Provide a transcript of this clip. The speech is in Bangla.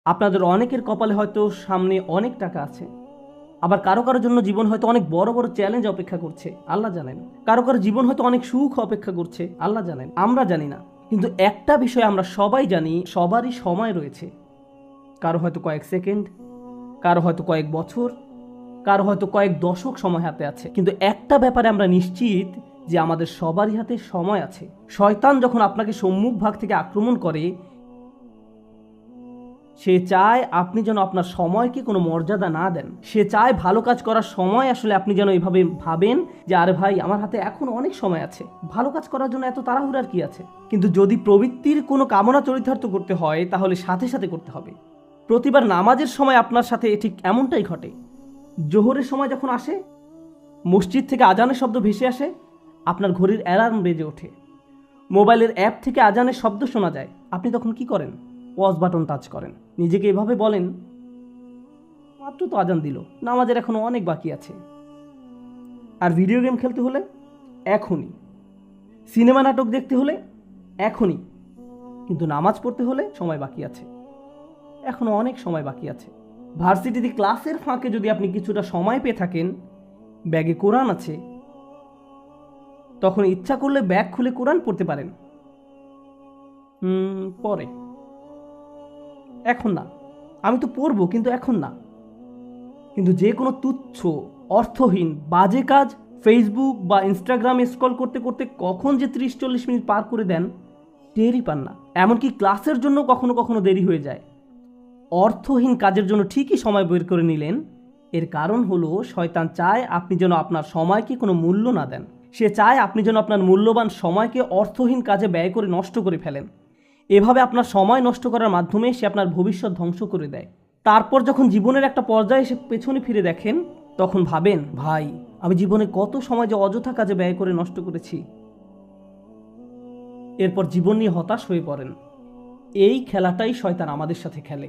আপনাদের অনেকের কপালে হয়তো সামনে অনেক টাকা আছে, আবার কারো কারোর জন্য জীবন হয়তো অনেক বড় বড় চ্যালেঞ্জ অপেক্ষা করছে, আল্লাহ জানেন। কারো কারো জীবন হয়তো অনেক সুখ অপেক্ষা করছে, আল্লাহ জানেন, আমরা জানি না। কিন্তু একটা বিষয় আমরা সবাই জানি, সবারই সময় রয়েছে। কারো হয়তো কয়েক সেকেন্ড, কারো হয়তো কয়েক বছর, কারো হয়তো কয়েক দশক সময় হাতে আছে। কিন্তু একটা ব্যাপারে আমরা নিশ্চিত যে আমাদের সবারই হাতে সময় আছে। শয়তান যখন আপনাকে সম্মুখ ভাগ থেকে আক্রমণ করে, সে চায় আপনি যেন আপনার সময়কে কোনো মর্যাদা না দেন। সে চায় ভালো কাজ করার সময় আসলে আপনি যেন এভাবে ভাবেন যে আরে ভাই, আমার হাতে এখন অনেক সময় আছে, ভালো কাজ করার জন্য এত তাড়াহুড়ার কি আছে। কিন্তু যদি প্রবৃত্তির কোনো কামনা চরিতার্থ করতে হয়, তাহলে সাথে সাথে করতে হবে। প্রতিবার নামাজের সময় আপনার সাথে ঠিক এমনটাই ঘটে। জোহরের সময় যখন আসে, মসজিদ থেকে আজানের শব্দ ভেসে আসে, আপনার ঘড়ির অ্যালার্ম বেজে ওঠে, মোবাইলের অ্যাপ থেকে আজানের শব্দ শোনা যায়, আপনি তখন কি করেন? পজ বাটন টাচ করেন, নিজেকে এভাবে বলেন, মাত্র তো আজান দিল, নামাজের এখনো অনেক বাকি আছে। আর ভিডিও গেম খেলতে হলে এখনই, সিনেমা নাটক দেখতে হলে এখনই, কিন্তু নামাজ পড়তে হলে সময় বাকি আছে, এখনো অনেক সময় বাকি আছে। ভার্সিটিতে ক্লাসের ফাঁকে যদি আপনি কিছুটা সময় পেয়ে থাকেন, ব্যাগে কোরআন আছে, তখন ইচ্ছা করলে ব্যাগ খুলে কোরআন পড়তে পারেন। পরে, এখন না, আমি তো পড়বো কিন্তু এখন না। কিন্তু যে কোনো তুচ্ছ, অর্থহীন, বাজে কাজ ফেসবুক বা ইনস্টাগ্রামে স্ক্রল করতে করতে কখন যে 30-40 মিনিট পার করে দেন টেরই পান না। এমনকি ক্লাসের জন্য কখনো কখনো দেরি হয়ে যায়। অর্থহীন কাজের জন্য ঠিকই সময় বের করে নিলেন, এর কারণ হলো শয়তান চায় আপনি যেন আপনার সময়কে কোনো মূল্য না দেন। সে চায় আপনি যেন আপনার মূল্যবান সময়কে অর্থহীন কাজে ব্যয় করে নষ্ট করে ফেলেন। এভাবে আপনার সময় নষ্ট করার মাধ্যমে সে আপনার ভবিষ্যৎ ধ্বংস করে দেয়। তারপর যখন জীবনের একটা পর্যায়ে এসে পেছনে ফিরে দেখেন, তখন ভাবেন, ভাই, আমি জীবনে কত সময় যে অযথা কাজে ব্যয় করে নষ্ট করেছি। এরপর জীবন নিয়ে হতাশ হয়ে পড়েন। এই খেলাটাই শয়তান আমাদের সাথে খেলে।